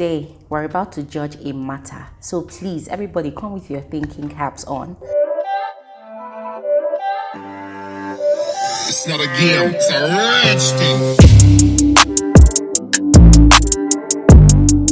today we're about to judge a matter. So please, everybody, come with your thinking caps on. It's not a game, it's a rich thing.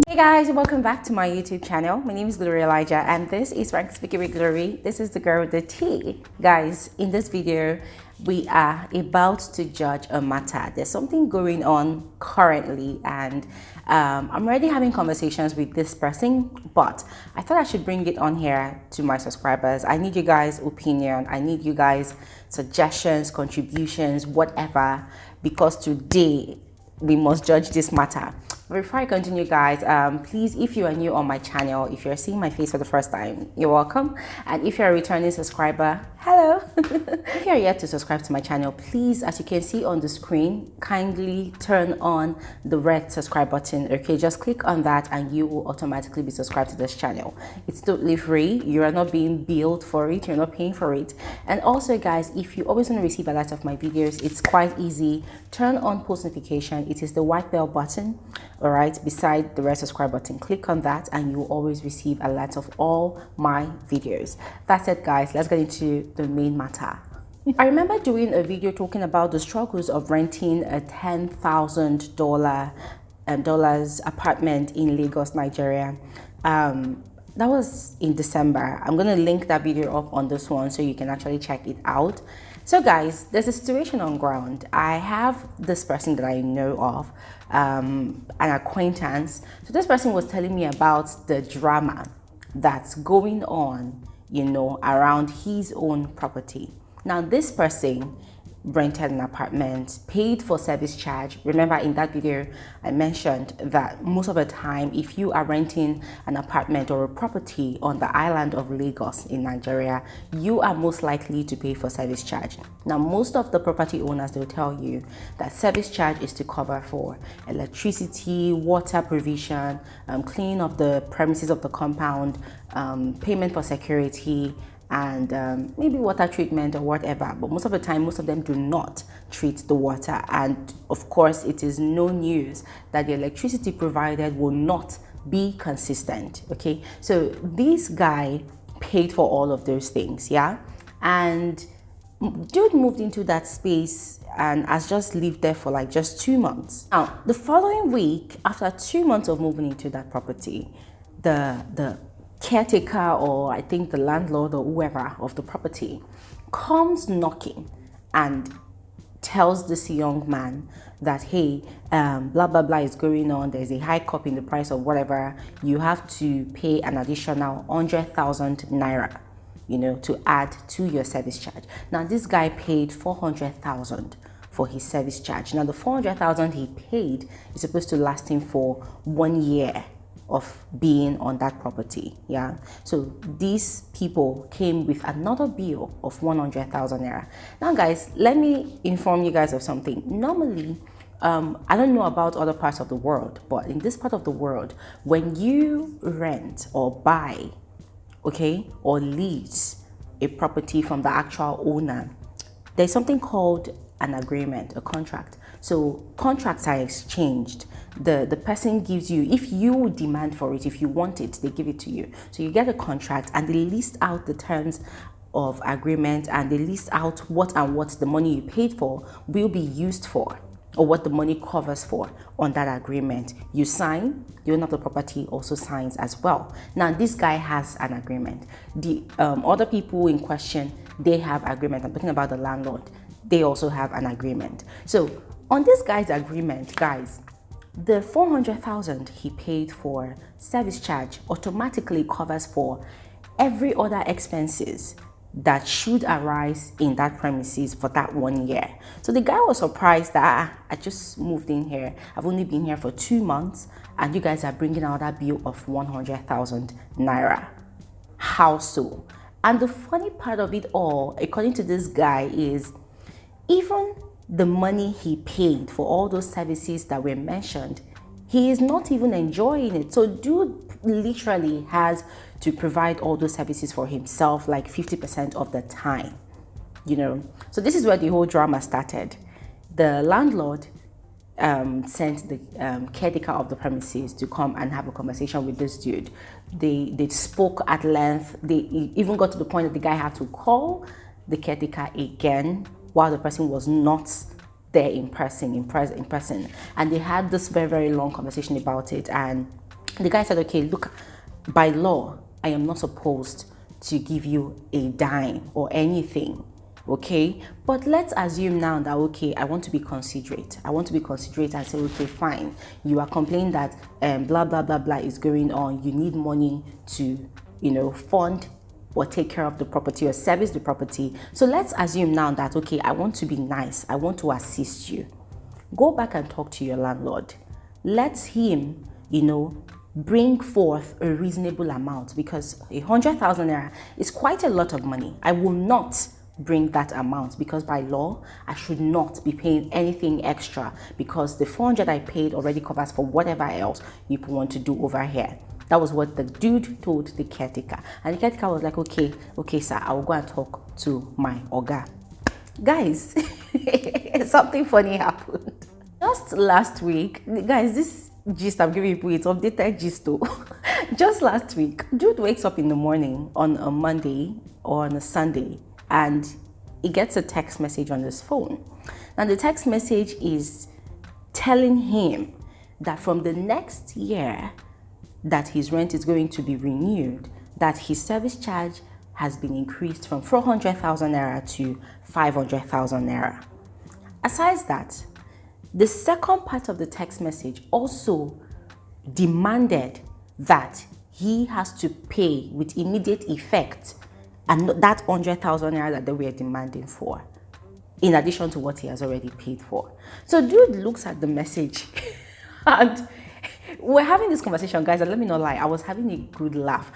Hey guys, welcome back to my YouTube channel. My name is Glory Elijah and this is Frank Speaking with Glory. This is the girl with the tea. Guys, in this video, we are about to judge a matter. There's something going on currently and I'm already having conversations with this person, but I thought I should bring it on here to my subscribers. I need you guys' opinion. I need you guys' suggestions, contributions, whatever, because today we must judge this matter. But before I continue, guys, please, if you are new on my channel, if you're seeing my face for the first time, you're welcome. And if you're a returning subscriber, hello. If you're yet to subscribe to my channel, please, as you can see on the screen, kindly turn on the red subscribe button. Okay, just click on that and you will automatically be subscribed to this channel. It's totally free. You are not being billed for it. You're not paying for it. And also, guys, if you always want to receive alerts of my videos, it's quite easy. Turn on post notification. It is the white bell button, all right, beside the red subscribe button. Click on that and you will always receive alerts of all my videos. That's it, guys. Let's get into the main matter. I remember doing a video talking about the struggles of renting a $10,000 apartment in Lagos, Nigeria. That was in December. I'm going to link that video up on this one so you can actually check it out. So guys, there's a situation on ground. I have this person that I know of, an acquaintance. So this person was telling me about the drama that's going on, you know, around his own property. Now, this person rented an apartment, paid for service charge. Remember in that video, I mentioned that most of the time, if you are renting an apartment or a property on the island of Lagos in Nigeria, you are most likely to pay for service charge. Now, most of the property owners, they'll tell you that service charge is to cover for electricity, water provision, cleaning of the premises of the compound, payment for security, and maybe water treatment or whatever. But most of the time, most of them do not treat the water. And of course, it is no news that the electricity provided will not be consistent. Okay, so this guy paid for all of those things, yeah, and dude moved into that space and has just lived there for like just 2 months. Now, the following week, after 2 months of moving into that property, the caretaker, or I think the landlord or whoever of the property, comes knocking and tells this young man that, hey, blah blah blah is going on, there's a hike up in the price of whatever, you have to pay an additional 100,000 naira, you know, to add to your service charge. Now this guy paid 400,000 for his service charge. Now the 400,000 he paid is supposed to last him for 1 year of being on that property, yeah. So these people came with another bill of 100,000 naira. Now guys, let me inform you guys of something. Normally, I don't know about other parts of the world, but in this part of the world, when you rent or buy, okay, or lease a property from the actual owner, there's something called an agreement, a contract. So contracts are exchanged. The person gives you, if you demand for it, if you want it, they give it to you. So you get a contract and they list out the terms of agreement and they list out what the money you paid for will be used for, or what the money covers for on that agreement. You sign, the owner of the property also signs as well. Now this guy has an agreement. The other people in question, they have agreement. I'm talking about the landlord. They also have an agreement. So on this guy's agreement, guys, the 400,000 he paid for service charge automatically covers for every other expenses that should arise in that premises for that 1 year. So the guy was surprised that I just moved in here. I've only been here for 2 months and you guys are bringing out that bill of 100,000 naira. How so? And the funny part of it all, according to this guy, is even the money he paid for all those services that were mentioned, he is not even enjoying it. So dude literally has to provide all those services for himself like 50% of the time, you know. So this is where the whole drama started. The landlord sent the caretaker of the premises to come and have a conversation with this dude. They spoke at length. They even got to the point that the guy had to call the caretaker again while the person was not there in person. And they had this very, very long conversation about it. And the guy said, okay, look, by law, I am not supposed to give you a dime or anything. Okay, but let's assume now that, okay, I want to be considerate. And say, okay, fine. You are complaining that blah, blah, blah, blah is going on. You need money to, fund or take care of the property or service the property. So let's assume now that, okay, I want to be nice. I want to assist you. Go back and talk to your landlord. Let him, bring forth a reasonable amount, because 100,000 naira is quite a lot of money. I will not bring that amount because by law I should not be paying anything extra, because the 400 I paid already covers for whatever else you want to do over here. That was what the dude told the caretaker, and the caretaker was like, okay sir, I will go and talk to my oga. Guys, something funny happened just last week. Guys, this gist I'm giving you, it's updated gist though. Just last week, dude wakes up in the morning on a Monday or on a Sunday, and he gets a text message on his phone. Now the text message is telling him that from the next year that his rent is going to be renewed, that his service charge has been increased from 400,000 naira to 500,000 naira. Aside that, the second part of the text message also demanded that he has to pay with immediate effect and that 100,000 naira that they were demanding for, in addition to what he has already paid for. So dude looks at the message and we're having this conversation, guys, and let me not lie, I was having a good laugh.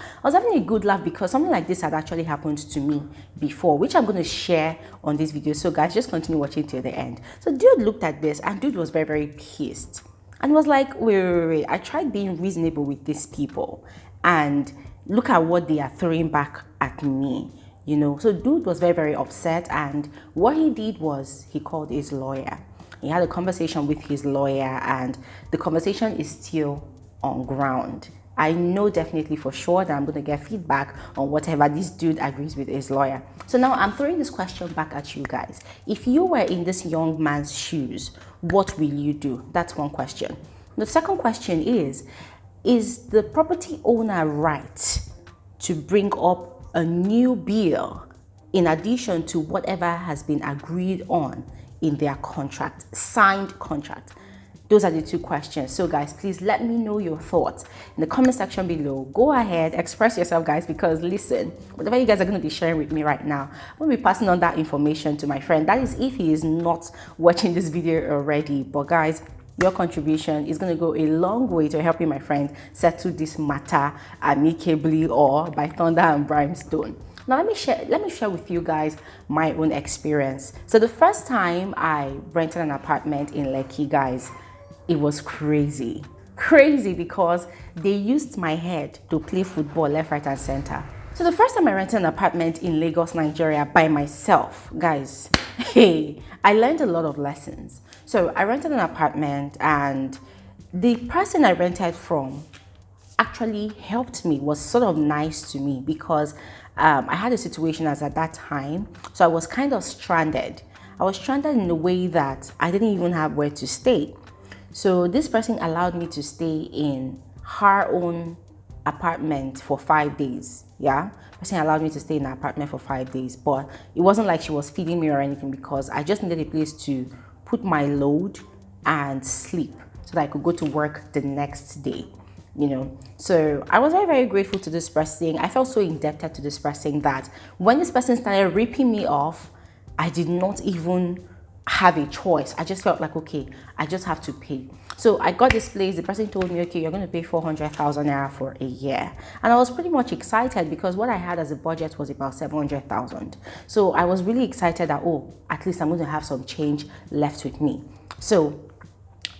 Because something like this had actually happened to me before, which I'm going to share on this video. So guys, just continue watching till the end. So dude looked at this and dude was very, very pissed and was like, wait. I tried being reasonable with these people and look at what they are throwing back at me, So dude was very, very upset, and what he did was he called his lawyer. He had a conversation with his lawyer, and the conversation is still on ground. I know definitely for sure that I'm going to get feedback on whatever this dude agrees with his lawyer. So now I'm throwing this question back at you guys. If you were in this young man's shoes, what will you do? That's one question. The second question is the property owner right to bring up a new bill in addition to whatever has been agreed on in their contract, signed contract? Those are the two questions. So guys, please let me know your thoughts in the comment section below. Go ahead, express yourself, guys, because listen, whatever you guys are going to be sharing with me right now, I'm going to be passing on that information to my friend. That is if he is not watching this video already. But guys, your contribution is going to go a long way to helping my friend settle this matter amicably or by thunder and brimstone. Now let me share with you guys my own experience. So the first time I rented an apartment in Lekki, guys, it was crazy because they used my head to play football left, right, and center. So the first time I rented an apartment in Lagos, Nigeria by myself, guys, hey, I learned a lot of lessons. So I rented an apartment, and the person I rented from actually helped me, was sort of nice to me, because I had a situation as at that time. So I was kind of stranded. I was stranded in a way that I didn't even have where to stay. So this person allowed me to stay in her own apartment for 5 days. Yeah, person allowed me to stay in an apartment for 5 days, but it wasn't like she was feeding me or anything, because I just needed a place to put my load and sleep so that I could go to work the next day. So I was very, very grateful to this person. I felt so indebted to this person that when this person started ripping me off, I did not even have a choice. I just felt like, okay, I just have to pay. So I got this place. The person told me, okay, you're going to pay 400,000 naira for a year. And I was pretty much excited because what I had as a budget was about 700,000. So I was really excited that, oh, at least I'm going to have some change left with me. So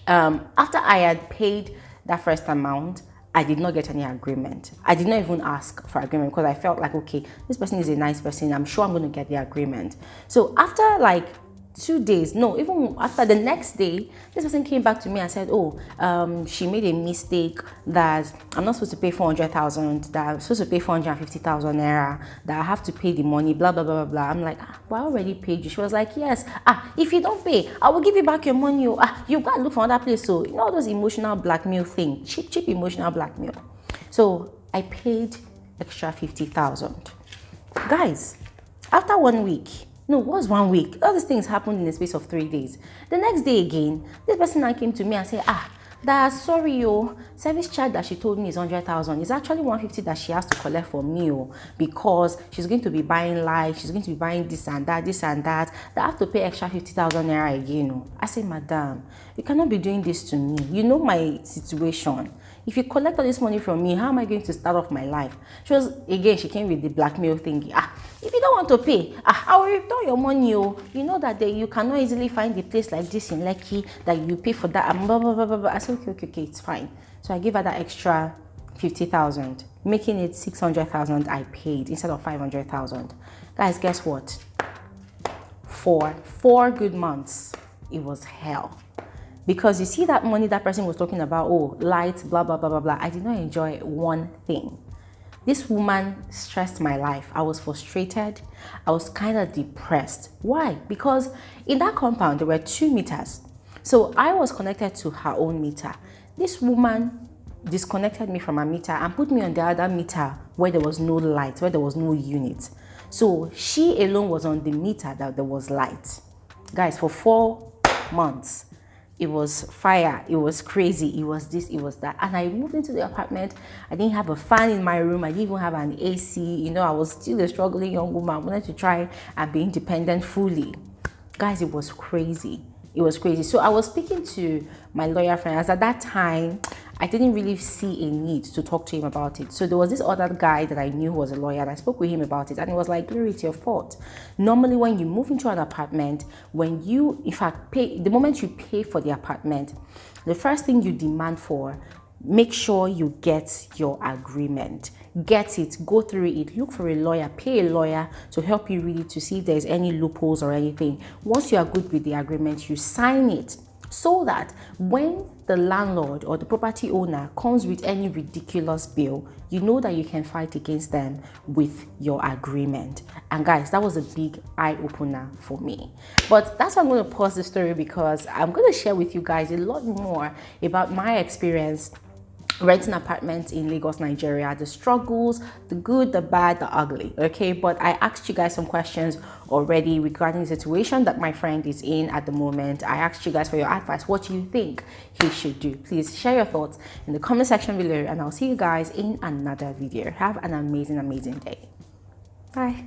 after I had paid that first amount, I did not get any agreement. I did not even ask for agreement because I felt like, okay, this person is a nice person. I'm sure I'm going to get the agreement. So after like 2 days, no, even after the next day, this person came back to me and said, oh, she made a mistake, that I'm not supposed to pay 400,000, that I'm supposed to pay 450,000 naira, that I have to pay the money, blah blah blah blah blah. I'm like, well, I already paid you. She was like, yes, if you don't pay, I will give you back your money. You got to look for another place. So you know, all those emotional blackmail thing, cheap emotional blackmail. So I paid extra 50,000. Guys, after 1 week, no, it was 1 week, all these things happened in the space of 3 days. The next day again, this person now came to me and said, sorry, service charge that she told me is 100,000. It's actually 150 that she has to collect for me, because she's going to be buying life, she's going to be buying this and that, that I have to pay extra 50,000 naira again. I say, madam, you cannot be doing this to me. You know my situation. If you collect all this money from me, how am I going to start off my life? She came with the blackmail thing. If you don't want to pay, I will return your money. You know that you cannot easily find a place like this in Lekki that you pay for that. Blah, blah, blah, blah, blah. I said, okay, it's fine. So I gave her that extra 50,000, making it 600,000 I paid instead of 500,000. Guys, guess what? For 4 good months, it was hell. Because you see that money that person was talking about, light, blah, blah, blah, blah, blah. I did not enjoy one thing. This woman stressed my life. I was frustrated. I was kind of depressed. Why? Because in that compound, there were 2 meters. So I was connected to her own meter. This woman disconnected me from her meter and put me on the other meter where there was no light, where there was no unit. So she alone was on the meter that there was light. Guys, for 4 months, it was fire, it was crazy, it was this, it was that. And I moved into the apartment. I didn't have a fan in my room. I didn't even have an AC. I was still a struggling young woman. I wanted to try and be independent fully. Guys, it was crazy. It was crazy. So I was speaking to my lawyer friend, as at that time, I didn't really see a need to talk to him about it. So there was this other guy that I knew who was a lawyer, and I spoke with him about it, and he was like, Glory, it's your fault. Normally, when you move into an apartment, when you, in fact, pay, the moment you pay for the apartment, the first thing you demand for, make sure you get your agreement. Get it, go through it, look for a lawyer, pay a lawyer to help you read it to see if there's any loopholes or anything. Once you are good with the agreement, you sign it, so that when the landlord or the property owner comes with any ridiculous bill, you know that you can fight against them with your agreement. And guys, that was a big eye-opener for me. But that's why I'm going to pause the story, because I'm going to share with you guys a lot more about my experience renting apartments in Lagos, Nigeria, the struggles, the good, the bad, the ugly. Okay, but I asked you guys some questions already regarding the situation that my friend is in at the moment. I asked you guys for your advice. What do you think he should do? Please share your thoughts in the comment section below, and I'll see you guys in another video. Have an amazing day. Bye.